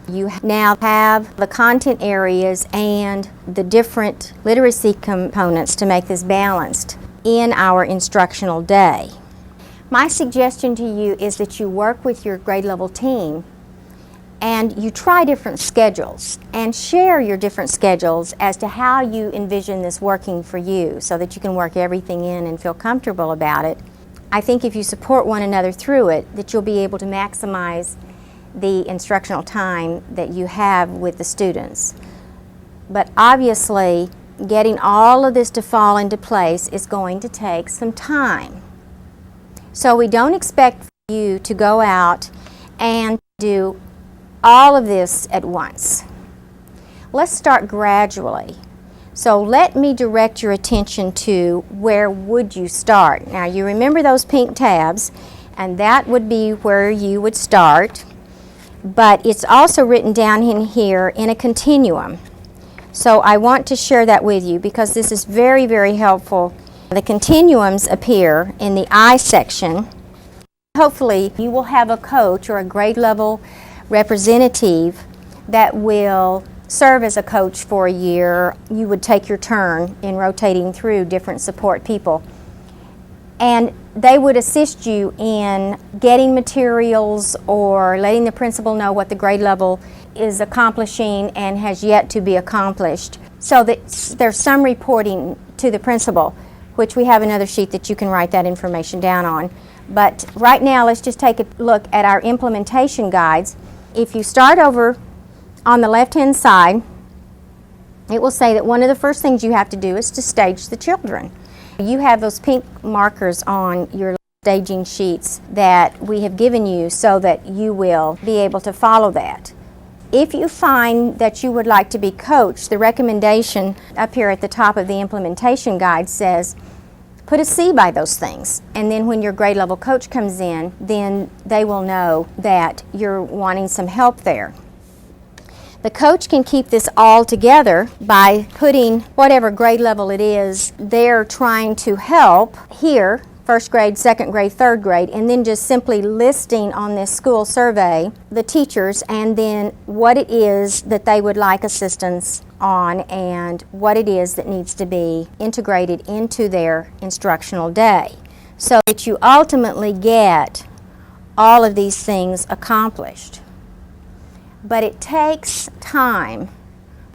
You now have the content areas and the different literacy components to make this balanced in our instructional day. My suggestion to you is that you work with your grade level team and you try different schedules and share your different schedules as to how you envision this working for you so that you can work everything in and feel comfortable about it. I think if you support one another through it, that you'll be able to maximize the instructional time that you have with the students. But obviously, getting all of this to fall into place is going to take some time. So we don't expect you to go out and do all of this at once. Let's start gradually. So let me direct your attention to where would you start. Now you remember those pink tabs, and that would be where you would start, but it's also written down in here in a continuum. So I want to share that with you because this is very, very helpful. The continuums appear in the I section. Hopefully you will have a coach or a grade level representative that will serve as a coach for a year. You would take your turn in rotating through different support people. And they would assist you in getting materials or letting the principal know what the grade level is accomplishing and has yet to be accomplished. So that there's some reporting to the principal, which we have another sheet that you can write that information down on. But right now, let's just take a look at our implementation guides. If you start over on the left-hand side, it will say that one of the first things you have to do is to stage the children. You have those pink markers on your staging sheets that we have given you so that you will be able to follow that. If you find that you would like to be coached, the recommendation up here at the top of the implementation guide says put a C by those things. And then when your grade level coach comes in, then they will know that you're wanting some help there. The coach can keep this all together by putting whatever grade level it is they're trying to help here, first grade, second grade, third grade, and then just simply listing on this school survey the teachers and then what it is that they would like assistance on and what it is that needs to be integrated into their instructional day so that you ultimately get all of these things accomplished. But it takes time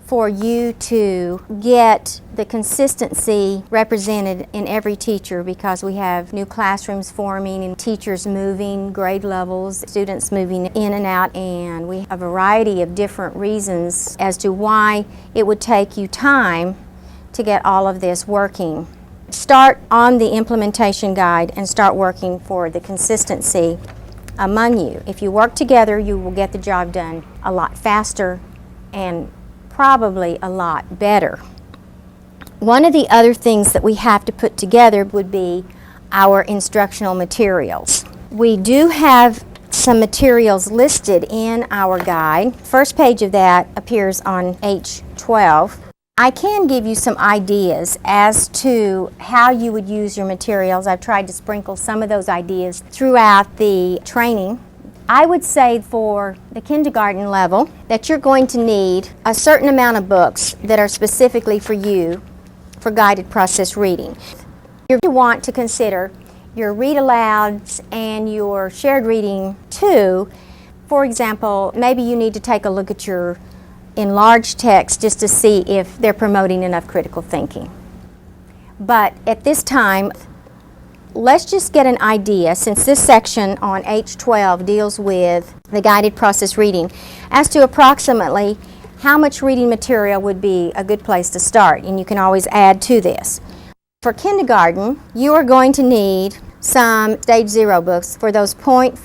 for you to get the consistency represented in every teacher because we have new classrooms forming and teachers moving, grade levels, students moving in and out, and we have a variety of different reasons as to why it would take you time to get all of this working. Start on the implementation guide and start working for the consistency among you. If you work together, you will get the job done a lot faster and probably a lot better. One of the other things that we have to put together would be our instructional materials. We do have some materials listed in our guide. First page of that appears on H12. I can give you some ideas as to how you would use your materials. I've tried to sprinkle some of those ideas throughout the training. I would say for the kindergarten level that you're going to need a certain amount of books that are specifically for you for guided process reading. You're going to want to consider your read alouds and your shared reading too. For example, maybe you need to take a look at your enlarged text just to see if they're promoting enough critical thinking. But at this time, let's just get an idea, since this section on H12 deals with the guided process reading, as to approximately how much reading material would be a good place to start, and you can always add to this. For kindergarten, you are going to need some Stage 0 books for those 0.5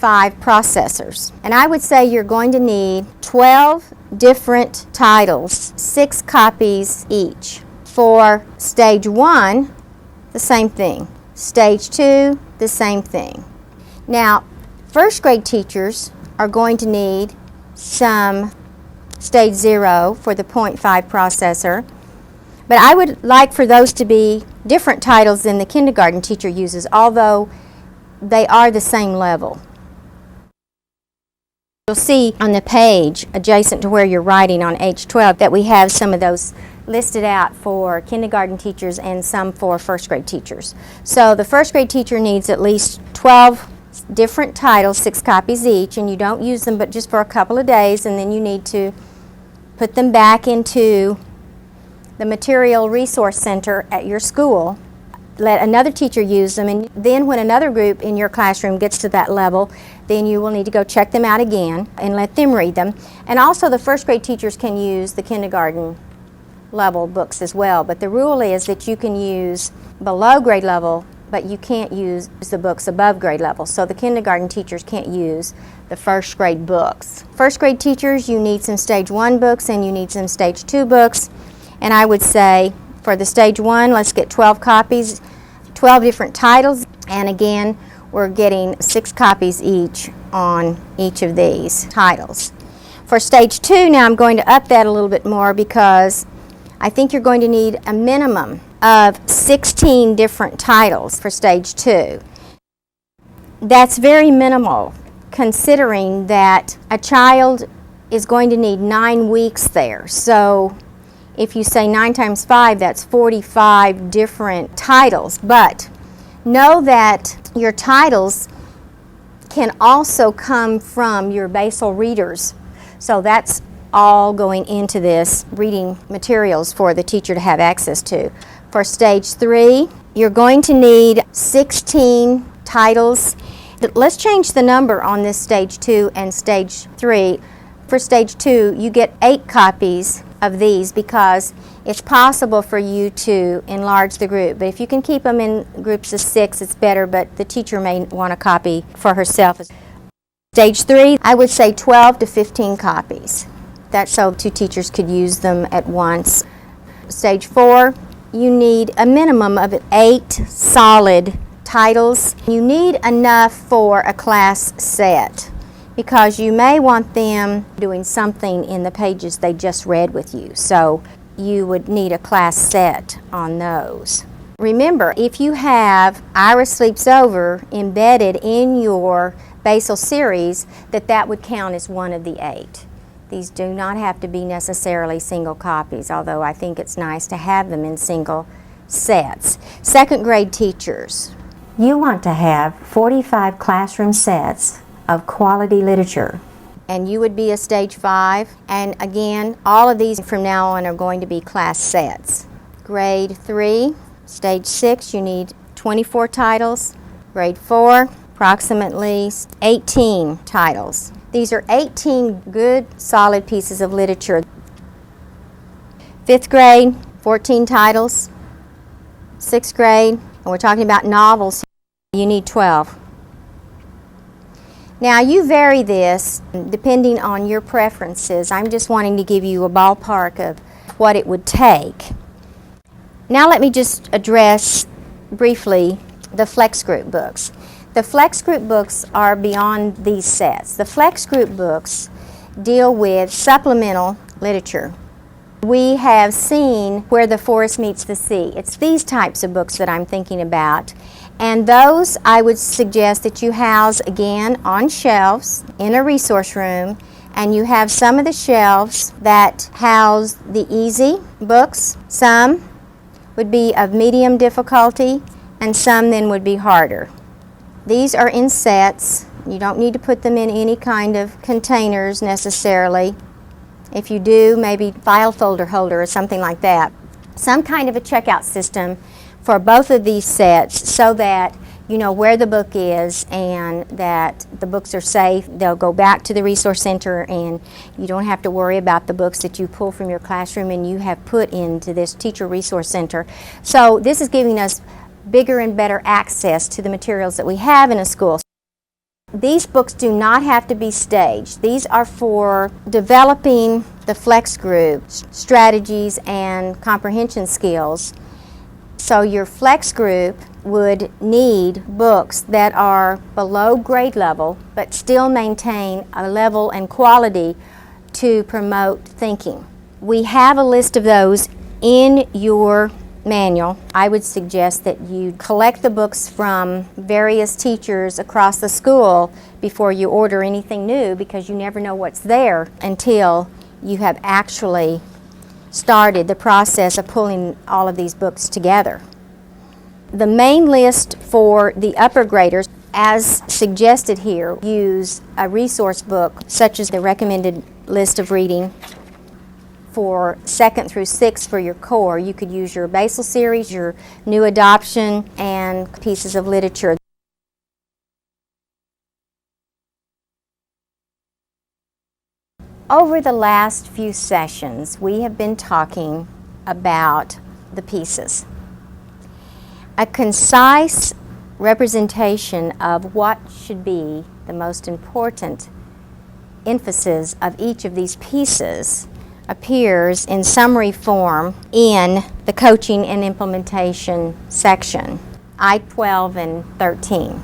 processors. And I would say you're going to need 12 different titles, 6 copies each. For Stage 1, the same thing. Stage 2, the same thing. Now, first grade teachers are going to need some Stage 0 for the 0.5 processor, but I would like for those to be different titles than the kindergarten teacher uses, although they are the same level. You'll see on the page adjacent to where you're writing on H12 that we have some of those listed out for kindergarten teachers and some for first grade teachers. So the first grade teacher needs at least 12 different titles, 6 copies each, and you don't use them but just for a couple of days, and then you need to put them back into the Material Resource Center at your school. Let another teacher use them, and then when another group in your classroom gets to that level, then you will need to go check them out again and let them read them. And also the first grade teachers can use the kindergarten level books as well, but the rule is that you can use below grade level, but you can't use the books above grade level. So the kindergarten teachers can't use the first grade books. First grade teachers, you need some Stage 1 books and you need some Stage 2 books. And I would say for the Stage 1, let's get 12 copies, 12 different titles, and again, we're getting 6 copies each on each of these titles. For Stage 2, now I'm going to up that a little bit more because I think you're going to need a minimum of 16 different titles for Stage 2. That's very minimal, considering that a child is going to need 9 weeks there. So if you say 9 times 5, that's 45 different titles. But know that your titles can also come from your basal readers. So that's all going into this reading materials for the teacher to have access to. For Stage 3, you're going to need 16 titles. Let's change the number on this Stage 2 and Stage 3. For Stage 2, you get 8 copies of these because it's possible for you to enlarge the group. But if you can keep them in groups of 6, it's better, but the teacher may want a copy for herself. Stage 3, I would say 12 to 15 copies. That's so two teachers could use them at once. Stage 4, you need a minimum of 8 solid titles. You need enough for a class set because you may want them doing something in the pages they just read with you. So you would need a class set on those. Remember, if you have Ira Sleeps Over embedded in your basal series, that would count as one of the 8. These do not have to be necessarily single copies, although I think it's nice to have them in single sets. Second grade teachers, you want to have 45 classroom sets of quality literature. And you would be a stage 5. And again, all of these from now on are going to be class sets. Grade 3, stage 6, you need 24 titles. Grade 4, approximately 18 titles. These are 18 good, solid pieces of literature. 5th grade, 14 titles. 6th grade, and we're talking about novels, you need 12. Now you vary this depending on your preferences. I'm just wanting to give you a ballpark of what it would take. Now let me just address briefly the Flex Group books. The Flex Group books are beyond these sets. The Flex Group books deal with supplemental literature. We have seen Where the Forest Meets the Sea. It's these types of books that I'm thinking about. And those I would suggest that you house again on shelves in a resource room, and you have some of the shelves that house the easy books. Some would be of medium difficulty, and some then would be harder. These are in sets. You don't need to put them in any kind of containers necessarily. If you do, maybe file folder holder or something like that. Some kind of a checkout system for both of these sets so that you know where the book is and that the books are safe. They'll go back to the resource center and you don't have to worry about the books that you pull from your classroom and you have put into this teacher resource center. So this is giving us bigger and better access to the materials that we have in a school. These books do not have to be staged. These are for developing the Flex Group strategies and comprehension skills. So your Flex Group would need books that are below grade level but still maintain a level and quality to promote thinking. We have a list of those in your manual. I would suggest that you collect the books from various teachers across the school before you order anything new, because you never know what's there until you have actually started the process of pulling all of these books together. The main list for the upper graders, as suggested here, use a resource book such as the recommended list of reading for 2nd through 6th for your core. You could use your basal series, your new adoption, and pieces of literature. Over the last few sessions, we have been talking about the pieces. A concise representation of what should be the most important emphasis of each of these pieces appears in summary form in the coaching and implementation section, I-12 and 13.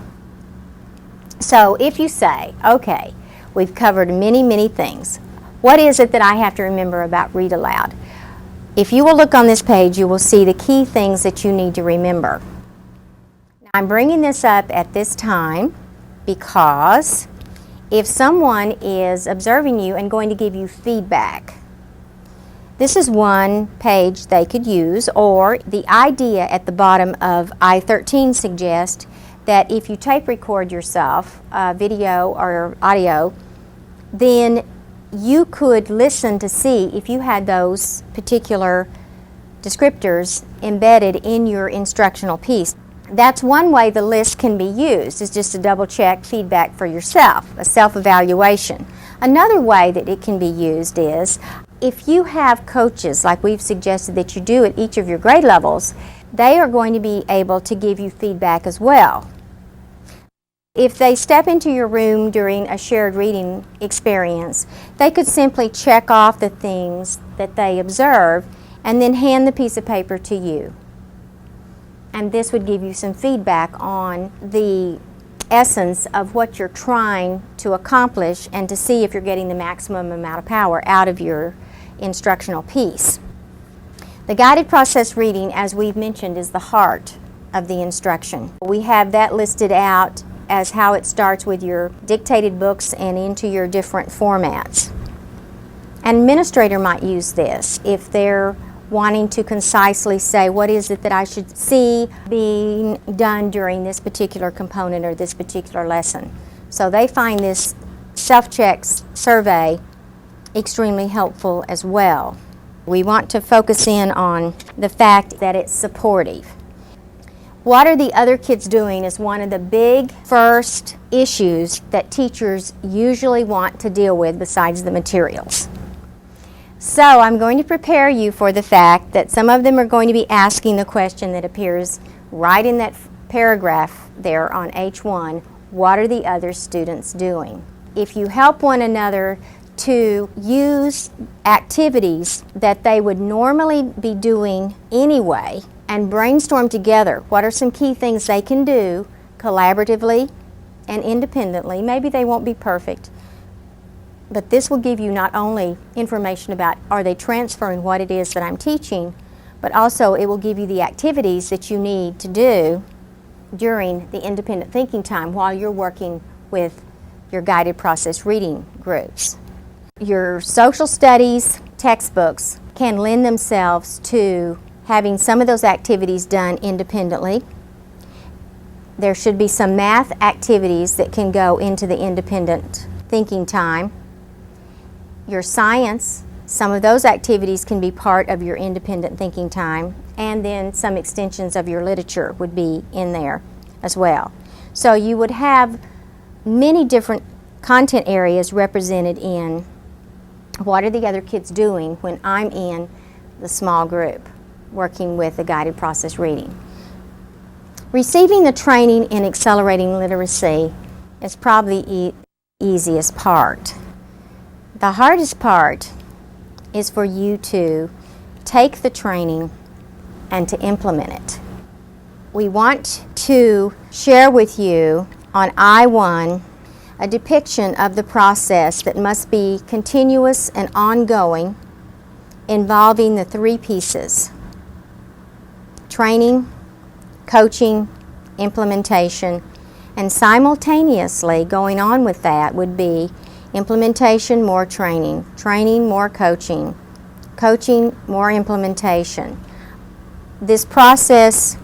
So if you say, okay, we've covered many things, what is it that I have to remember about Read Aloud? If you will look on this page, you will see the key things that you need to remember. Now, I'm bringing this up at this time because if someone is observing you and going to give you feedback, this is one page they could use, or the idea at the bottom of I-13 suggests that if you tape record yourself, video or audio, then you could listen to see if you had those particular descriptors embedded in your instructional piece. That's one way the list can be used, is just to double check feedback for yourself, a self-evaluation. Another way that it can be used is if you have coaches, like we've suggested that you do at each of your grade levels, they are going to be able to give you feedback as well. If they step into your room during a shared reading experience, they could simply check off the things that they observe and then hand the piece of paper to you. And this would give you some feedback on the essence of what you're trying to accomplish and to see if you're getting the maximum amount of power out of your instructional piece. The guided process reading, as we've mentioned, is the heart of the instruction. We have that listed out as how it starts with your dictated books and into your different formats. An administrator might use this if they're wanting to concisely say what is it that I should see being done during this particular component or this particular lesson. So they find this self-check survey extremely helpful as well. We want to focus in on the fact that it's supportive. What are the other kids doing is one of the big first issues that teachers usually want to deal with besides the materials. So I'm going to prepare you for the fact that some of them are going to be asking the question that appears right in that paragraph there on H1, what are the other students doing? If you help one another to use activities that they would normally be doing anyway and brainstorm together what are some key things they can do collaboratively and independently. Maybe they won't be perfect, but this will give you not only information about are they transferring what it is that I'm teaching, but also it will give you the activities that you need to do during the independent thinking time while you're working with your guided process reading groups. Your social studies textbooks can lend themselves to having some of those activities done independently. There should be some math activities that can go into the independent thinking time. Your science, some of those activities can be part of your independent thinking time, and then some extensions of your literature would be in there as well. So you would have many different content areas represented in what are the other kids doing when I'm in the small group working with the guided process reading. Receiving the training in accelerating literacy is probably the easiest part. The hardest part is for you to take the training and to implement it. We want to share with you on I-1 a depiction of the process that must be continuous and ongoing, involving the three pieces: training, coaching, implementation, and simultaneously going on with that would be implementation, more training, training, more coaching, coaching, more implementation. This process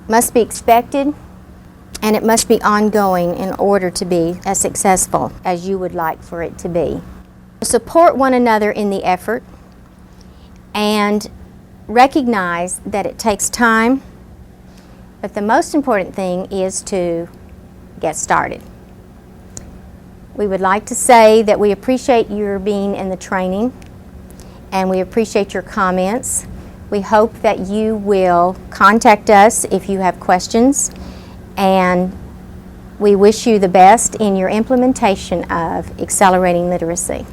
must be expected and it must be ongoing in order to be as successful as you would like for it to be. Support one another in the effort and recognize that it takes time, but the most important thing is to get started. We would like to say that we appreciate your being in the training and we appreciate your comments. We hope that you will contact us if you have questions, and we wish you the best in your implementation of accelerating literacy.